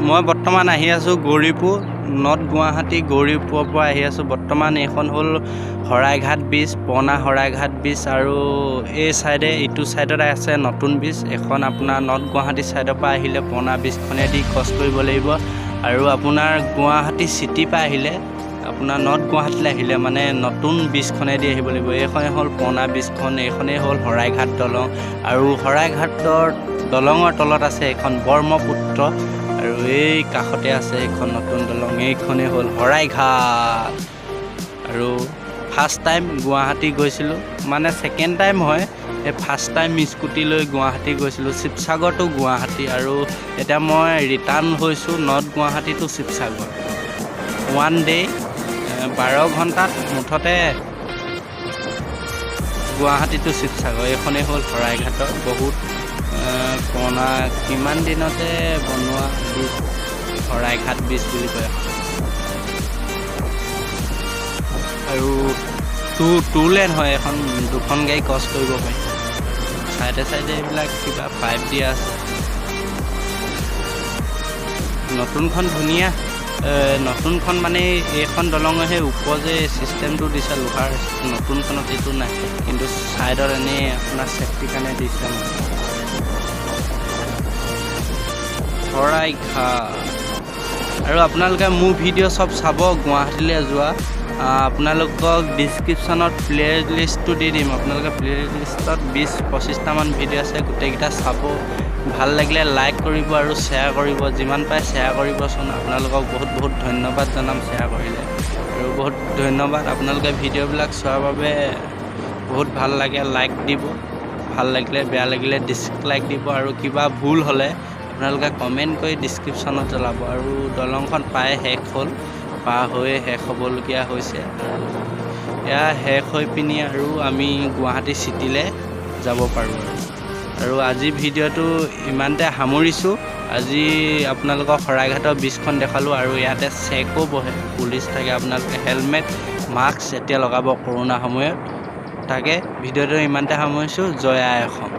মই বৰ্তমান আহি আছোঁ গৌৰীপুৰ নৰ্থ গুৱাহাটী গৌৰীপুৰৰ পৰা আহি আছোঁ। বৰ্তমান এইখন হ'ল শৰাইঘাট ব্ৰিজ, পুৰণা শৰাইঘাট ব্ৰিজ, আৰু এই চাইডে ইটো চাইডতে আছে নতুন ব্ৰিজ। এখন আপোনাৰ নৰ্থ গুৱাহাটী চাইডৰ পৰা আহিলে পুৰণা ব্ৰিজখনেদি ক্ৰছ কৰিব লাগিব, আৰু আপোনাৰ গুৱাহাটী চিটিৰ পৰা আহিলে আপোনাৰ নৰ্থ গুৱাহাটীলৈ আহিলে মানে নতুন ব্ৰিজখনেদি আহিব লাগিব। এইখনেই হ'ল পুৰণা ব্ৰিজখন, এইখনেই হ'ল শৰাইঘাট দলং, আৰু শৰাইঘাটৰ দলঙৰ তলত আছে এখন ব্ৰহ্মপুত্ৰ, আৰু এই কাষতে আছে এখন নতুন দলং, এইখনেই হ'ল শৰাইঘাট। আৰু ফাৰ্ষ্ট টাইম গুৱাহাটী গৈছিলোঁ, মানে ছেকেণ্ড টাইম হয়। এই ফাৰ্ষ্ট টাইম স্কুটি লৈ গুৱাহাটী গৈছিলোঁ, শিৱসাগৰ টু গুৱাহাটী, আৰু এতিয়া মই ৰিটাৰ্ণ হৈছোঁ north Guwahati to Sivasagar. 1 day 12 ঘণ্টাত মুঠতে গুৱাহাটী টু শিৱসাগৰ। এইখনেই হ'ল শৰাইঘাটৰ বহুত পুৰণা, কিমান দিনতে বনোৱা ব্ৰিজ, শৰাইঘাট ব্ৰিজ বুলি কয়। আৰু টু লেন হয়, এখন দুখন গাড়ী ক্ৰছ কৰিব পাৰি। চাইডে চাইডে এইবিলাক কিবা পাইপ দিয়া আছে। নতুনখন ধুনীয়া, নতুনখন মানে এইখন দলঙৰহে ওপৰ যে ছিষ্টেমটো দিছে লোহাৰ, নতুনখনত এইটো নাই, কিন্তু ছাইডত এনেই আপোনাৰ ছেফটিৰ কাৰণে দিছে শৰাইঘাট। আৰু আপোনালোকে মোৰ ভিডিঅ' চব চাব গুৱাহাটীলৈ যোৱা। আপোনালোকক ডিছক্ৰিপশ্যনত প্লে লিষ্টটো দি দিম, আপোনালোকে প্লে লিষ্টত 20-25টামান ভিডিঅ' আছে, গোটেইকেইটা চাব। ভাল লাগিলে লাইক কৰিব আৰু শ্বেয়াৰ কৰিব, যিমান পাৰে শ্বেয়াৰ কৰিবচোন। আপোনালোকক বহুত বহুত ধন্যবাদ জনাম শ্বেয়াৰ কৰিলে, আৰু বহুত ধন্যবাদ আপোনালোকে ভিডিঅ'বিলাক চোৱাৰ বাবে। বহুত ভাল লাগে, লাইক দিব, ভাল লাগিলে, বেয়া লাগিলে ডিছলাইক দিব, আৰু কিবা ভুল হ'লে আপোনালোকে কমেণ্ট কৰি ডিছক্ৰিপশ্যনত জ্বলাব। আৰু দলংখন প্ৰায় শেষ হ'ল, পাৰ হৈ শেষ হ'বলগীয়া হৈছে, আৰু এয়া শেষ হৈ পিনি আৰু আমি গুৱাহাটী চিটিলৈ যাব পাৰোঁ। আৰু আজি ভিডিঅ'টো ইমানতে সামৰিছোঁ। আজি আপোনালোকক শৰাইঘাটৰ ব্ৰিজখন দেখালোঁ, আৰু ইয়াতে চেকো বহে, পুলিচ থাকে। আপোনালোকে হেলমেট মাস্ক এতিয়া লগাব কৰোণা সময়ত। তাকে ভিডিঅ'টো ইমানতে সামৰিছোঁ। জয় আই অসম।